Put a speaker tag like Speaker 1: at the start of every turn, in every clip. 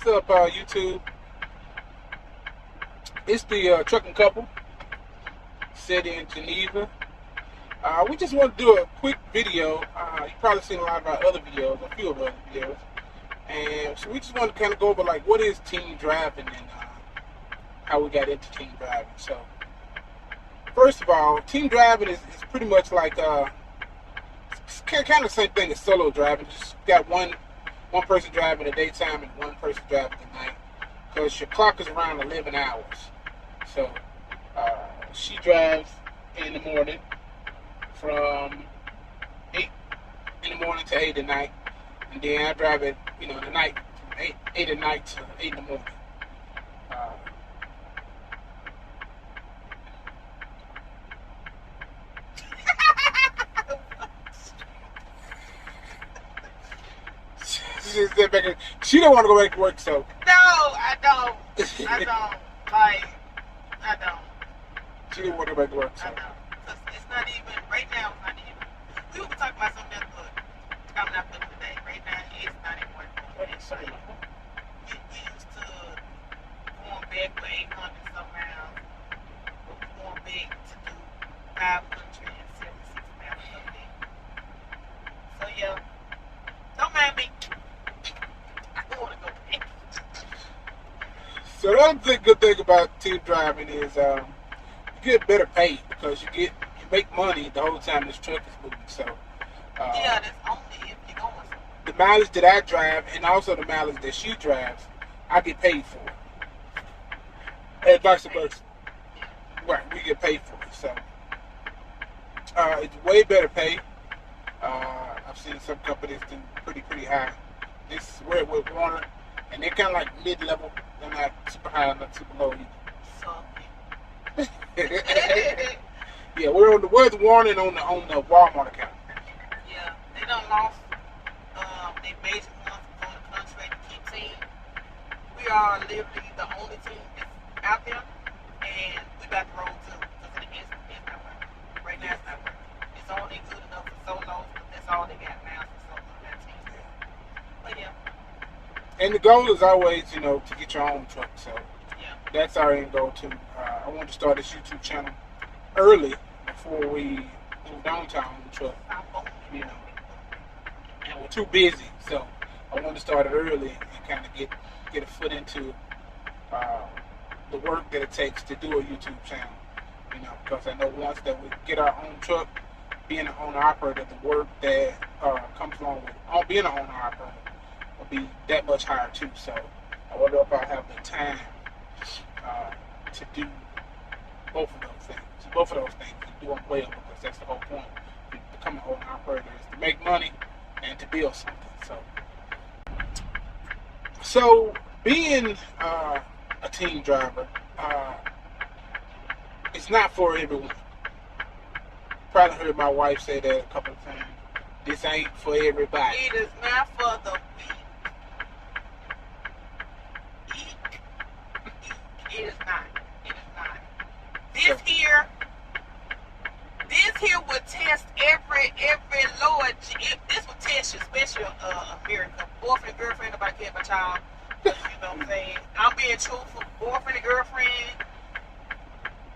Speaker 1: What's up, YouTube? It's the trucking couple, city in Geneva. We just want to do a quick video. You've probably seen a lot of our other videos, a few of our other videos. And so we just want to kind of go over like what is team driving and how we got into team driving. So first of all, team driving is pretty much like it's kind of the same thing as solo driving. Just got one person driving in the daytime and one person driving at night, because your clock is around 11 hours. So she drives in the morning from 8 in the morning to 8 at night, and then I drive it, in the night from 8 at night to 8 in the morning. She don't want to go back to work, so.
Speaker 2: No, I don't. I don't.
Speaker 1: She didn't want to go back to work, so.
Speaker 2: I don't. Because it's not even, right now, it's not even. We were talking about something else, but coming up with today. Right now, it's not even working. It's like, we used to going back for 800 some miles, but we going back to do 576 miles a day. So, yeah. Don't mind me.
Speaker 1: So the other good thing about team driving is you get better pay, because you make money the whole time this truck is moving. So
Speaker 2: yeah, that's only if you're going somewhere.
Speaker 1: The mileage that I drive and also the mileage that she drives, I get paid for. And vice versa. Right, we get paid for it. So it's way better pay. I've seen some companies do pretty high. This we're Warner, and they're kind of like mid-level. They're not super high, not super low either. Yeah, we're the Warner on the Walmart account.
Speaker 2: Yeah, they done lost they major ones on the contract to keep team. We are literally the only team that's out there, and we about to roll too, because it's not working. Right now it's not working. It's only good enough for solos, but that's all they got now for solo on that team. But yeah.
Speaker 1: And the goal is always, to get your own truck. So
Speaker 2: yeah,
Speaker 1: that's our end goal too. I want to start this YouTube channel early before we move downtown on the truck. And we're too busy, so I want to start it early and kind of get a foot into the work that it takes to do a YouTube channel. Because I know once that we get our own truck, being an owner operator, the work that comes along with being an owner operator will be that much higher too. So I wonder if I have the time to do both of those things. Both of those things, to do them well, because that's the whole point. To become an owner operator is to make money and to build something. So being a team driver, it's not for everyone. Probably heard my wife say that a couple of times. This ain't for everybody.
Speaker 2: it is not for the weak. It is not. It is not. This here will test every Lord. This will test your special America. Boyfriend, girlfriend, nobody care about y'all. You know what I'm saying? I'm being truthful. Boyfriend and girlfriend.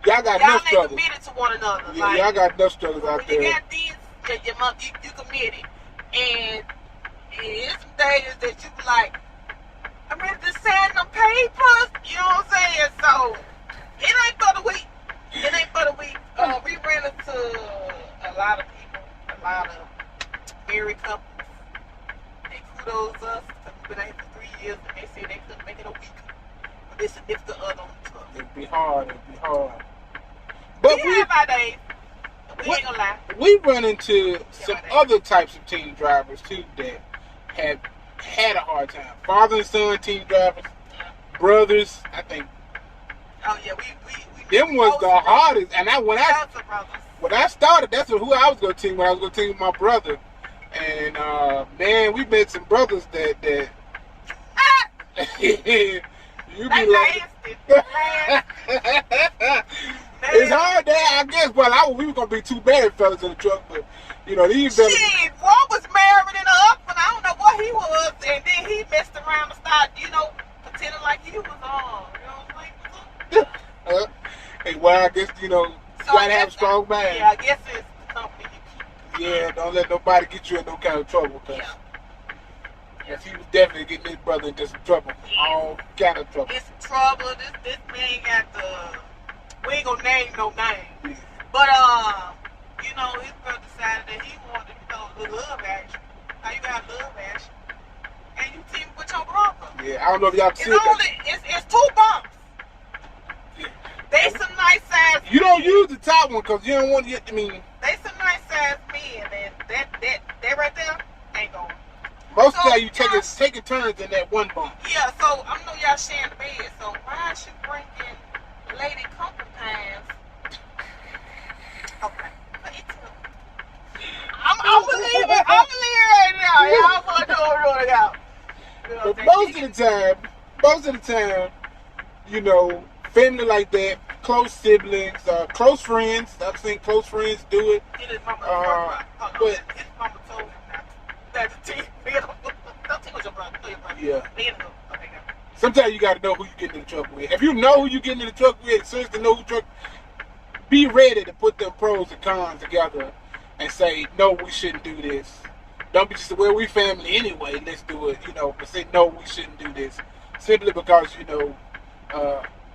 Speaker 1: Y'all got
Speaker 2: Y'all
Speaker 1: enough
Speaker 2: ain't
Speaker 1: struggles.
Speaker 2: committed to one another.
Speaker 1: Yeah,
Speaker 2: like,
Speaker 1: y'all got enough struggles out
Speaker 2: when
Speaker 1: there.
Speaker 2: you got these, your mother, you committed. And it's some days that you be like, I'm ready to sign them papers. You know what I'm saying? So, it ain't for the weak. It ain't for the weak. We ran into a lot of people, a lot of married couples. They kudos us, because we've been out here for 3 years, and they said they couldn't make it a week with their significant other on the truck.
Speaker 1: It'd be hard. But
Speaker 2: we have our days. We ain't gonna lie.
Speaker 1: We run into some other types of team drivers too that have had a hard time. Father and son team drivers, brothers. I think.
Speaker 2: Oh yeah, we
Speaker 1: them was the hardest. And when I started, that's who I was going to team. When I was going to team with my brother, and man, we met some brothers that you be like. It's hard there, I guess. Well, we were gonna be two married fellas in the truck, but these fellas.
Speaker 2: Shit, one was married in the up, and I don't know what he was, and then he messed around and started, pretending like he was on. You know what I'm saying?
Speaker 1: Hey, well, I guess, you know, you
Speaker 2: So
Speaker 1: gotta have a strong mind.
Speaker 2: Yeah, I guess it's the company you keep.
Speaker 1: Yeah, don't let nobody get you in no kind of trouble, because he was definitely getting his brother into some trouble. All kind of trouble.
Speaker 2: It's trouble. This man got the, we ain't gonna name no name.
Speaker 1: Yeah.
Speaker 2: But you know, his brother decided that he wanted, you know, the love action. How you got love action? And you team with your brother.
Speaker 1: Yeah, I don't know if y'all can see
Speaker 2: It's 2 bumps.
Speaker 1: Yeah.
Speaker 2: They some nice ass.
Speaker 1: You don't use the top one because you don't want to get, I mean.
Speaker 2: They some nice ass men, and that right there ain't going.
Speaker 1: Most of the time you taking turns in that one bump.
Speaker 2: Yeah, so I know y'all sharing the bed, so why is she bringing lady company pants? Okay. I'm believing right now. Y'all want to roll it out. You know,
Speaker 1: But most of the time, you know, family like that, close siblings, close friends. I've seen close friends do it.
Speaker 2: His mama told him not to. That's the team. Don't tell your brother. Tell your brother.
Speaker 1: Yeah.
Speaker 2: Okay, now.
Speaker 1: Sometimes you got to know who you getting in the truck with. If you know who you getting in the truck with, seriously know who truck. Be ready to put them pros and cons together and say, no, we shouldn't do this. Don't be just, well, we family anyway, let's do it, you know, but say, no, we shouldn't do this. Simply because, you know,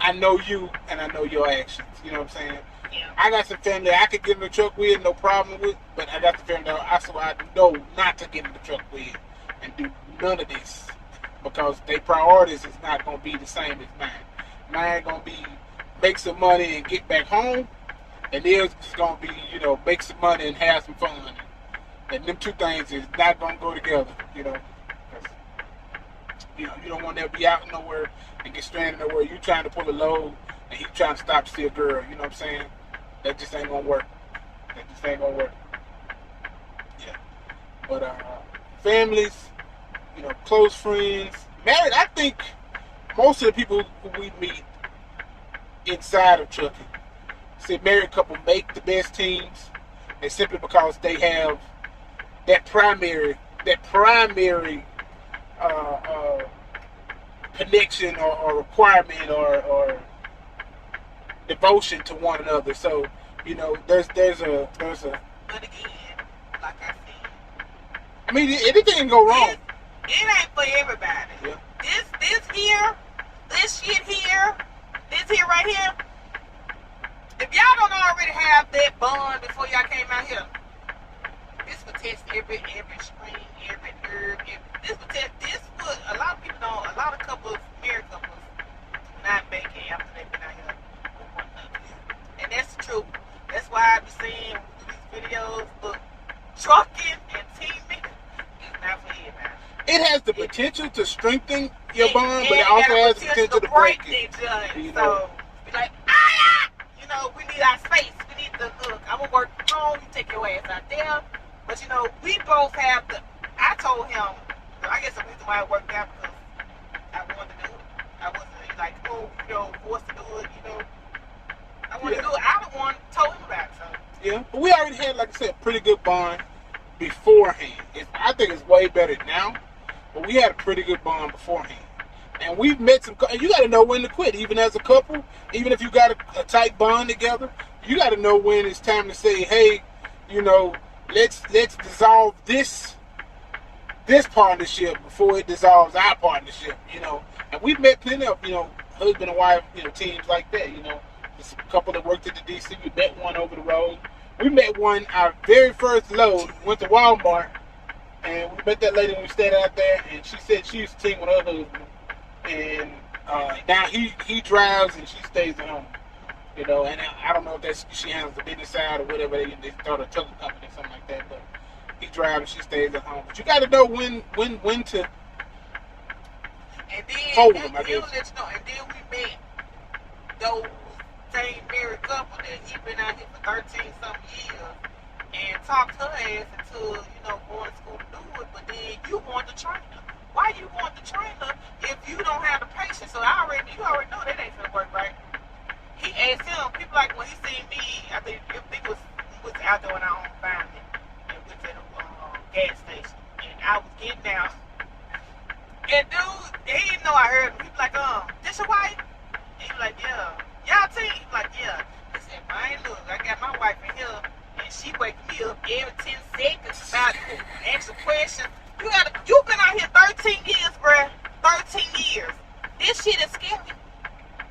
Speaker 1: I know you and I know your actions, you know what I'm saying?
Speaker 2: Yeah.
Speaker 1: I got some family I could get in the truck with, no problem with, but I got the family I know not to get in the truck with and do none of this because their priorities is not going to be the same as mine. Mine going to be make some money and get back home, and theirs is going to be, you know, make some money and have some fun. And them two things is not going to go together, you know. You know, you don't want to be out nowhere and get stranded nowhere. You trying to pull a load and he trying to stop to see a girl, you know what I'm saying? That just ain't going to work. That just ain't going to work. Yeah. But families, you know, close friends, married, I think most of the people who we meet inside of trucking, say married couple make the best teams, and simply because they have that primary connection or requirement or devotion to one another. So, you know, there's a.
Speaker 2: But again, like I said,
Speaker 1: I mean, anything can go wrong.
Speaker 2: It ain't for everybody.
Speaker 1: Yeah.
Speaker 2: This shit here, this here right here. If y'all don't already have that bond before y'all came out here, this will test every spring, every nerve. This will test. This would a lot of people don't. A lot of couples, married couples, not make it after they've been out here with one another. And that's the truth. That's why I be seeing these videos. Look, trucking and teaming is not for everybody.
Speaker 1: It has the potential to strengthen your bond, but it also has the potential to break it.
Speaker 2: You know, be like, ah! You know, we need our space. We need the look. I'm gonna work from home. You take your ass out there. But you know, we both have the. I told him. I guess the reason why it worked out because I wanted to do it. I wasn't like, oh, you know, forced to do it. You know, I wanted to do it. I the one told him about it. So.
Speaker 1: Yeah, but we already had, like I said, a pretty good bond beforehand. I think it's way better now, but we had a pretty good bond beforehand. And we've met some. You got to know when to quit, even as a couple. Even if you got a tight bond together, you got to know when it's time to say, "Hey, you know, let's dissolve this partnership before it dissolves our partnership." You know, and we've met plenty of husband and wife teams like that. You know, there's a couple that worked at the DC. We met one over the road. We met one our very first load. Went to Walmart, and we met that lady when we stayed out there, and she said she used to team with her husband. And now he drives and she stays at home, and I don't know if she handles the business side or whatever. They start a trucking company or something like that, but he drives and she stays at home. But you got to know when to hold them, I guess.
Speaker 2: And then we met those same married couple that he been out here for 13 something years and talked her ass into going to school to do it, but then you want to train her. Why you want to train her if you don't have the patience? So you already know that ain't gonna work, right? He asked him. People like when he seen me, I think we was out there on our own family and went to the gas station, and I was getting out. And dude, he didn't know I heard him. He was like, this your wife? He was like, yeah. Y'all team? He was like, yeah. He said, man, look, I got my wife in here, and she wake me up every 10 seconds about asking questions. You've been out here 13 years, bruh. 13 years. This shit is scary.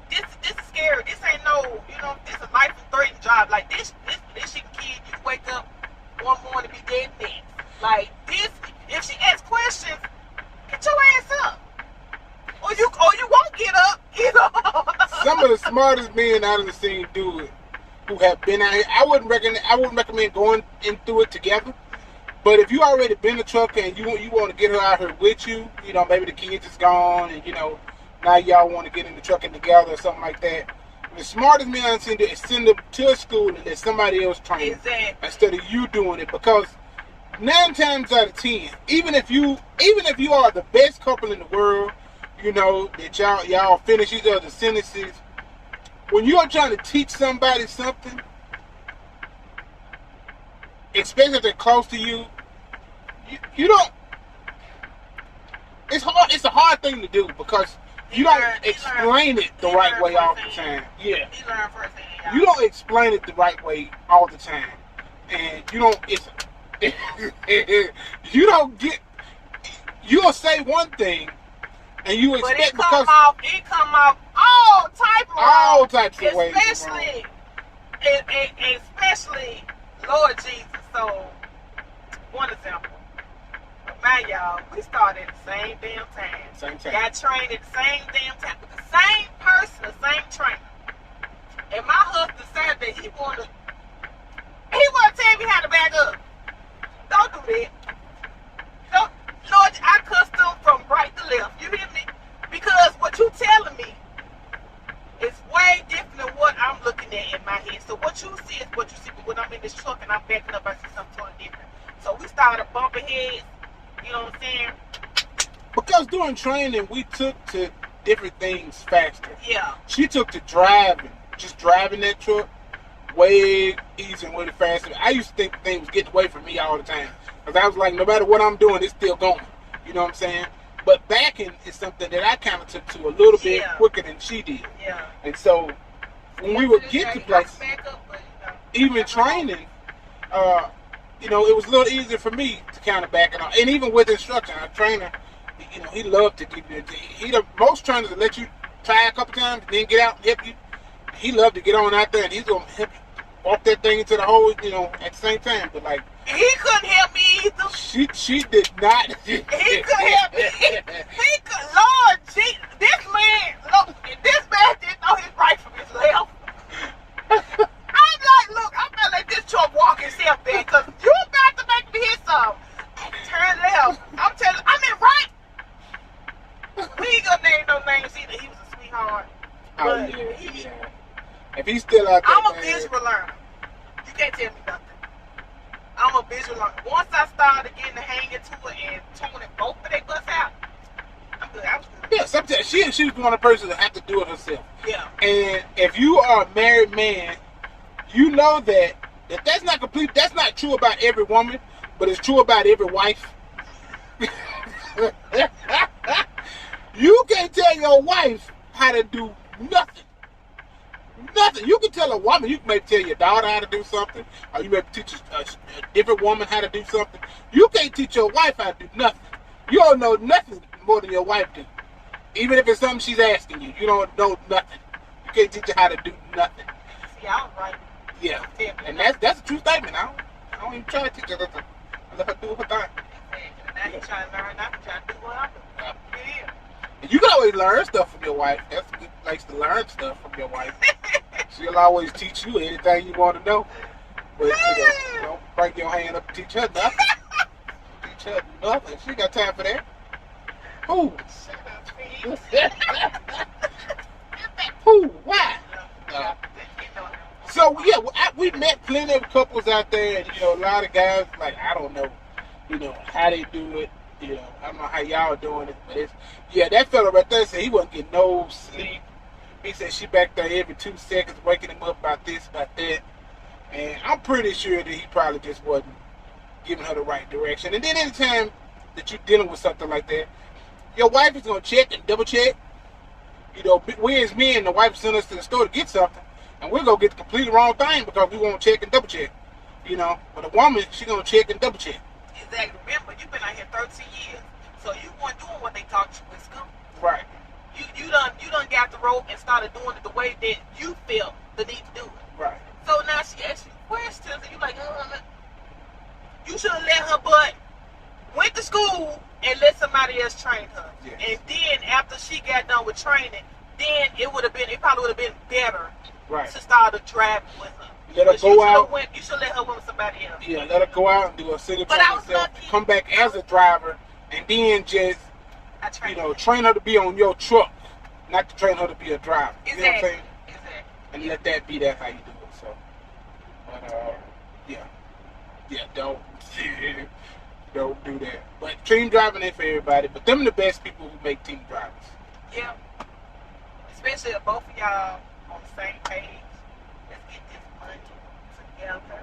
Speaker 2: This is scary. This ain't no, this is a life and threatening job. Like this shit can kill you. You wake up one morning and be dead next. Like this, if she asks questions, get your ass up. Or you won't get up,
Speaker 1: Some of the smartest men out of the scene do it, who have been out here. I wouldn't recommend going into it together. But if you already been a trucker and you want to get her out here with you, maybe the kids is gone and now y'all want to get in the trucking together or something like that. The smartest men I've seen do is send them to a school and let somebody else train them instead of you doing it, because 9 times out of 10, even if you are the best couple in the world, that y'all finish each other's sentences, when you are trying to teach somebody something, especially if they're close to you, you don't. It's hard. It's a hard thing to do because you don't explain it the right way all the time. Yeah. You don't explain it the right way all the time, and you don't. You don't get. You'll say one thing, and you expect
Speaker 2: it come off all types of ways, especially Lord Jesus. So, one example. Man, y'all, we started at the same damn time.
Speaker 1: Same time.
Speaker 2: Got trained at the same damn time. With the same person, the same trainer. And my husband decided that he wanted to tell me how to back up. Don't do that. Don't, Lord, I cussed him from right to left. You hear me? Because what you telling me is way different than what I'm looking at in my head. So what you see is what you see. But when I'm in this truck and I'm backing up, I see something totally different. So we started bumping heads. You know what I'm saying?
Speaker 1: Because during training, we took to different things faster.
Speaker 2: Yeah.
Speaker 1: She took to driving that truck way easier and way faster. I used to think things was getting away from me all the time. Because I was like, no matter what I'm doing, it's still going. You know what I'm saying? But backing is something that I kind of took to a little bit quicker than she did.
Speaker 2: Yeah.
Speaker 1: And so, when we would get to places, even training, it was a little easier for me to kind of back it on. And even with instruction, our trainer, he loved to give you. Most trainers will let you try a couple times and then get out and help you. He loved to get on out there and he's gonna help you walk that thing into the hole, at the same time. But like,
Speaker 2: he couldn't help me either.
Speaker 1: She did not.
Speaker 2: He couldn't help me. He could. Lord, this man didn't know his right from his left. I'm like, look, I'm gonna let this truck walk himself there because you about to make me hit some. Turn left. I'm in right. We ain't gonna name no names either. He was a sweetheart.
Speaker 1: Oh, yeah. If he's still out there,
Speaker 2: I'm a visual learner. You can't tell me nothing. I'm a visual learner. Once I started getting the hang into it and tuning both of their butts out, I'm good. I was good.
Speaker 1: Yeah, sometimes she was one of the persons that have to do it herself.
Speaker 2: Yeah.
Speaker 1: And if you are a married man, you know that's not complete. That's not true about every woman, but it's true about every wife. You can't tell your wife how to do nothing. Nothing. You can tell a woman. You can maybe tell your daughter how to do something, or you maybe teach a different woman how to do something. You can't teach your wife how to do nothing. You don't know nothing more than your wife do. Even if it's something she's asking you, you don't know nothing. You can't teach her how to do nothing.
Speaker 2: See, I was right.
Speaker 1: Yeah, and that's a true statement. I don't even try to teach her. I let her do her thing.
Speaker 2: Now you trying to learn. Now you trying to do what I do. Yeah.
Speaker 1: And you can always learn stuff from your wife. That's a good place to learn stuff from your wife. She'll always teach you anything you want to know. But don't break your hand up and teach her nothing. Teach her nothing. She ain't got time for that. Who? Who? Why? So yeah, we met plenty of couples out there, and a lot of guys like, I don't know, how they do it. I don't know how y'all doing it, but that fella right there said he wasn't getting no sleep. He said she back there every 2 seconds waking him up about this, about that. And I'm pretty sure that he probably just wasn't giving her the right direction. And then anytime that you're dealing with something like that, Your wife is gonna check and double check. You know, we as men, the wife send us to the store to get something, and we're gonna get the completely wrong thing because we won't check and double check. You know, but a woman, she gonna check and double check.
Speaker 2: Exactly. Remember, you've been out here 13 years, so you weren't doing what they taught you in school.
Speaker 1: Right.
Speaker 2: You done got the rope and started doing it the way that you felt the need to do it.
Speaker 1: Right.
Speaker 2: So now she asks you questions, and you like, you should have let her butt went to school and let somebody else train her.
Speaker 1: Yes.
Speaker 2: And then after she got done with training, then it probably would have been better to start a driving with her.
Speaker 1: Let her go out.
Speaker 2: You should let her with somebody else.
Speaker 1: Yeah, let her go out and do a single train herself, come back as a driver, and then just, train her to be on your truck, not to train her to be a driver.
Speaker 2: Exactly.
Speaker 1: You know what I'm saying?
Speaker 2: Exactly.
Speaker 1: And let that be how you do it. So, but don't do that. But team driving ain't for everybody. But them the best people who make team drivers.
Speaker 2: Yeah. Especially if both of y'all on the same page. Let's get this money together.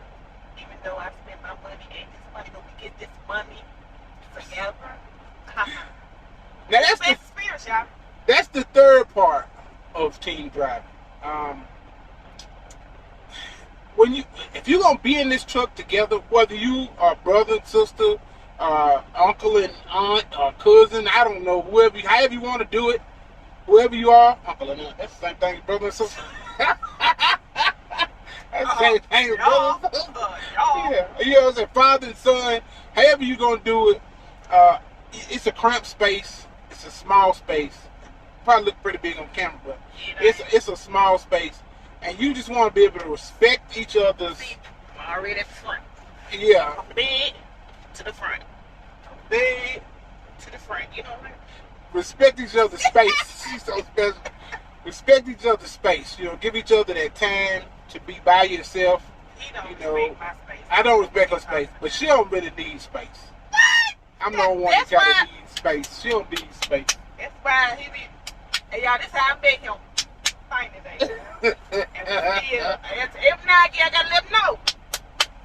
Speaker 2: Even though I spend my money and this money, but we get this money together.
Speaker 1: Now that's the
Speaker 2: experience, y'all.
Speaker 1: That's the third part of team driving. If you're gonna be in this truck together, whether you are brother and sister, uncle and aunt, or cousin, I don't know, however you want to do it, whoever you are, uncle and aunt, that's the same thing as brother and sister. That's the same thing as brother and sister. Yeah, you know what I'm saying, father and son, however you gonna do it. It's a cramped space. It's a small space. Probably look pretty big on camera, but it's a small space, and you just want to be able to respect each other's.
Speaker 2: Already at the front.
Speaker 1: Yeah.
Speaker 2: From bed to the front. From bed to the front. You know what I mean?
Speaker 1: Respect each other's space. She's so special. Respect each other's space. You know, give each other that time to be by yourself.
Speaker 2: He don't respect my space.
Speaker 1: I don't respect her space, but she don't really need space.
Speaker 2: What?
Speaker 1: I'm the one that gotta need space. She don't need space.
Speaker 2: That's why he be. Hey y'all, this how I met him. Fine today. Every now and again, I gotta let him know.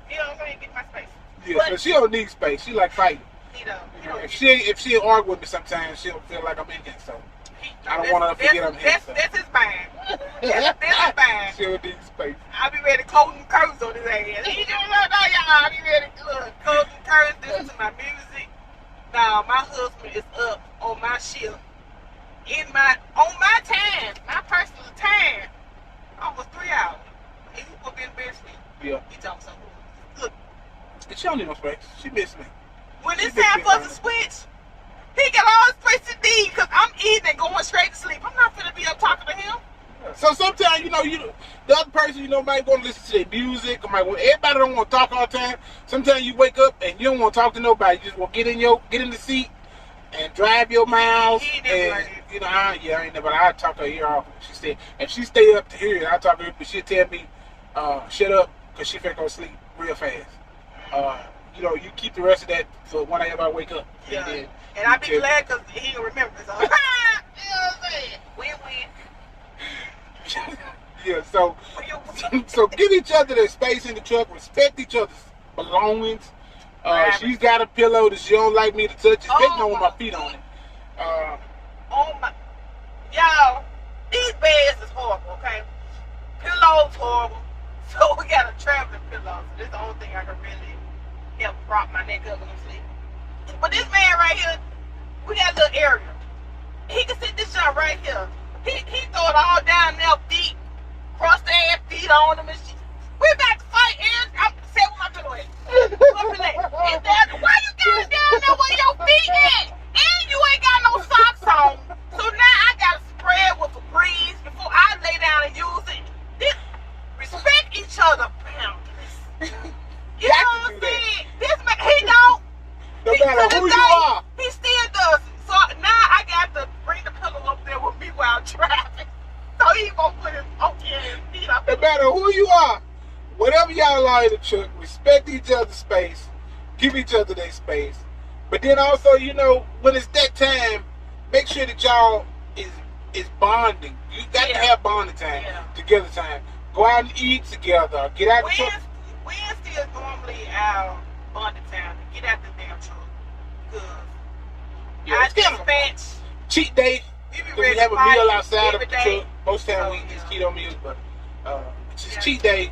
Speaker 2: You know what I'm saying? Get my space.
Speaker 1: Yeah, but, so she don't need space. She like fighting.
Speaker 2: He don't.
Speaker 1: If she argue with me sometimes, she'll feel like I'm in here. So I don't want her to forget I'm here.
Speaker 2: That's his mind. That's his mind.
Speaker 1: She'll need space.
Speaker 2: I be ready to close them curtains on his ass. He don't know y'all. I be ready to close them curtains, listen to my music. Now my husband is up on my shift. On my time, my personal time, almost 3 hours. He will be in bed sleep.
Speaker 1: Yeah.
Speaker 2: He talks so good.
Speaker 1: She don't need no space. She miss me.
Speaker 2: When it's time for us to switch, he got all the space he needs because I'm eating and going straight to sleep. I'm not finna be up talking to him.
Speaker 1: So sometimes, the other person, might want to listen to their music. Or everybody don't want to talk all the time. Sometimes you wake up and you don't want to talk to nobody. You just want to get in the seat and drive your miles. I ain't never. I talk to her ear off. She said, if she stay up to here, I talk to her, but she'll tell me, shut up, because she finna go sleep real fast. You keep the rest of that for when I wake up.
Speaker 2: Yeah. And I be glad because he'll remember. So, you know what I'm saying? Win-win.
Speaker 1: Yeah, so give each other their space in the truck, respect each other's belongings. She's got a pillow that she don't like me to touch, especially with my feet on it.
Speaker 2: Y'all, these beds is horrible, okay? Pillows horrible. So we got a traveling pillow. So this is the only thing I can really help prop my neck up when I'm sleeping. But this man right here, we got a little area. He can sit this shot right here. He throw it all down there, feet, cross the ass, feet on him and shit. We about to fight, and I'm saying what my pillow at. Why you got it down there where your feet at? And you ain't got no socks on. So now I gotta spread with a breeze before I lay down and use it. Respect each other boundaries. You know what I'm saying? This man, he don't.
Speaker 1: No matter who you are.
Speaker 2: He still does. So now I got to bring the pillow up there with me while driving. So he gonna put his feet up.
Speaker 1: No matter who you are, whatever y'all are in the truck, respect each other's space, give each other their space. But then also, when it's that time, make sure that y'all is bonding. You got to have bonding time, together time. Go out and eat together. Get out the truck.
Speaker 2: Wednesday is normally our bonding time. Get out the damn truck. Because I dispatch
Speaker 1: cheat day. We have a meal outside of the truck. Most of the time we eat these keto meals, but it's just cheat day.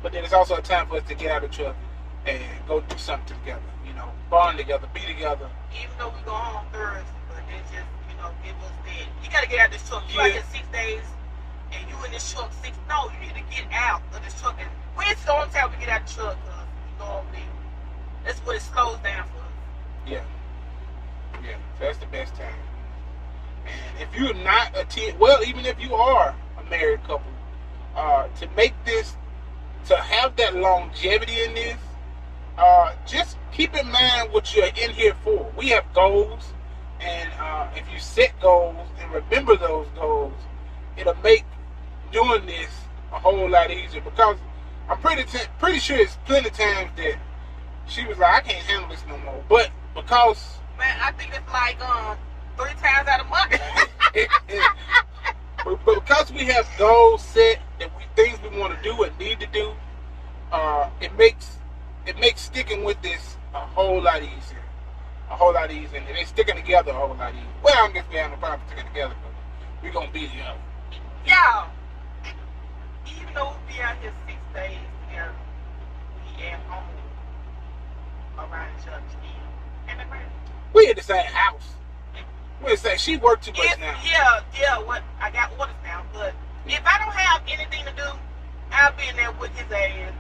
Speaker 1: But then it's also a time for us to get out of the truck and go do something together. You know, bond together, be together.
Speaker 2: Even though we go home Thursday, but they just, you know, give us that. You gotta get out of this truck. You out here 6 days, and you in this truck 6. No, you need to get out of this truck. And when's the only time we get out of the truck? Cause we go over there. That's what it slows down for us.
Speaker 1: Yeah. Yeah. So that's the best time. And if you're not a teen, well, even if you are a married couple, to make this, to have that longevity in this, just keep in mind what you're in here for. We have goals, and if you set goals and remember those goals, it'll make doing this a whole lot easier. Because I'm pretty sure it's plenty of times that she was like, I can't handle this no more. But because
Speaker 2: I think it's like 3 times out of month.
Speaker 1: but because we have goals set and things we want to do and need to do, it makes sticking with this a whole lot easier. A whole lot easier. And it's sticking together a whole lot easier. Well, I guess we have no problem sticking together, but we're going to be together.
Speaker 2: Yeah. Even though we be out here 6 days together, we at home around each other still. And
Speaker 1: we in the same house. We say she worked too much now.
Speaker 2: Yeah. What I got orders now, but if I don't have anything to do, I'll be in there with his ass,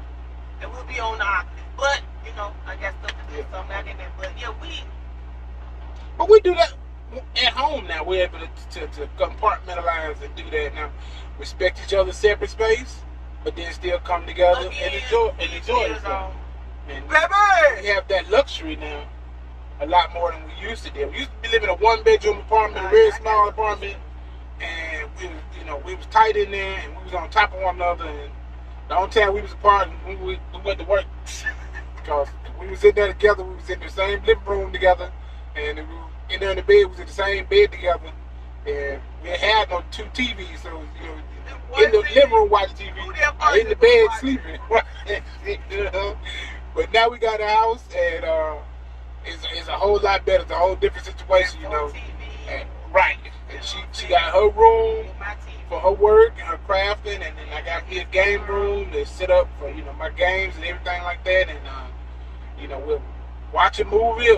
Speaker 2: and we'll be on the office. But you know, I got stuff to do, so I'm not in there. But yeah,
Speaker 1: But we do that at home now. We're able to compartmentalize and do that now. Respect each other's separate space, but then still come together and enjoy each other. And we have that luxury now. A lot more than we used to do. We used to be living in a 1-bedroom apartment, a very small apartment, and we was tight in there, and we was on top of one another. And the only time we was apart, we went to work, because we was in there together. We was in the same living room together, and we were in there in the bed. We was in the same bed together, and we had no 2 TVs, so in the living room watching TV, in the bed sleeping. But now we got a house, and it's a whole lot better. It's a whole different situation, you know. And, right. And she got her room for her work and her crafting, and then I got me a game room to set up for, you know, my games and everything like that. And we'll watch a movie,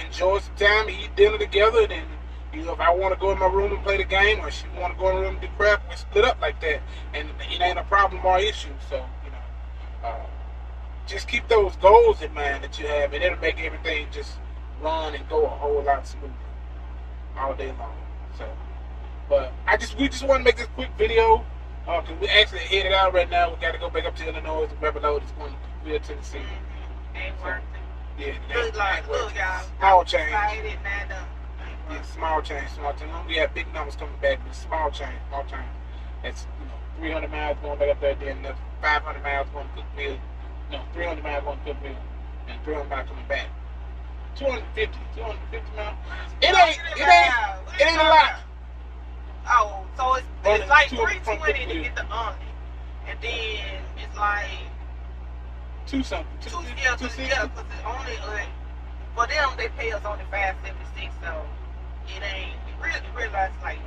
Speaker 1: enjoy some time, eat dinner together, and then, you know, if I want to go in my room and play the game, or she want to go in the room and do craft, we split up like that, and it ain't a problem or issue. So, you know, just keep those goals in mind that you have, and it'll make everything just run and go a whole lot smoother all day long. So, but we just want to make this quick video, because we actually headed out right now. We got to go back up to Illinois. The rubber load is going to Cleveland, Tennessee.
Speaker 2: Ain't worth it.
Speaker 1: Yeah,
Speaker 2: look, y'all.
Speaker 1: Small change.
Speaker 2: Yeah,
Speaker 1: small change. We have big numbers coming back, but small change. That's 300 miles going back up there, then another 500 miles going to Cookville. No, 300 miles going to Cookville, and 300 miles coming back. 250 miles. It ain't a lot.
Speaker 2: Oh, so it's like 320 to get the Omni, and then it's like
Speaker 1: 260.
Speaker 2: Because it's only for them they pay us only $5.76, so it ain't real life like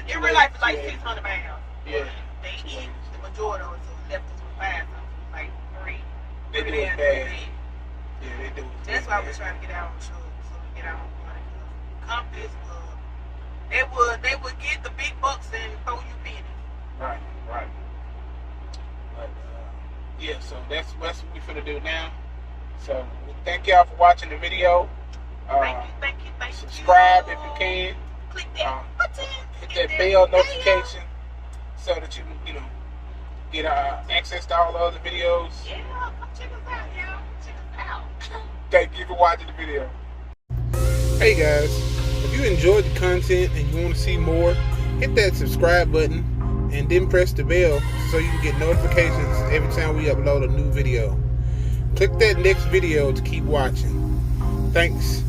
Speaker 2: in real life it's like 600 miles.
Speaker 1: Yeah.
Speaker 2: They eat the majority of it, so left us with 5 something, like 3.
Speaker 1: They do it bad. Yeah, they do.
Speaker 2: That's why we're trying to get out on truck, so we get out on money. Companies they would get the big bucks and throw you pennies.
Speaker 1: Right. But yeah, so that's what we're finna do now. So thank y'all for watching the video.
Speaker 2: Thank you.
Speaker 1: Subscribe if you can.
Speaker 2: Click that button.
Speaker 1: Hit that bell notification so that you get access to all the other videos.
Speaker 2: Yeah, come check us out, y'all. Check us out.
Speaker 1: Thank you for watching the video. Hey guys, if you enjoyed the content and you want to see more, hit that subscribe button and then press the bell so you can get notifications every time we upload a new video. Click that next video to keep watching. Thanks.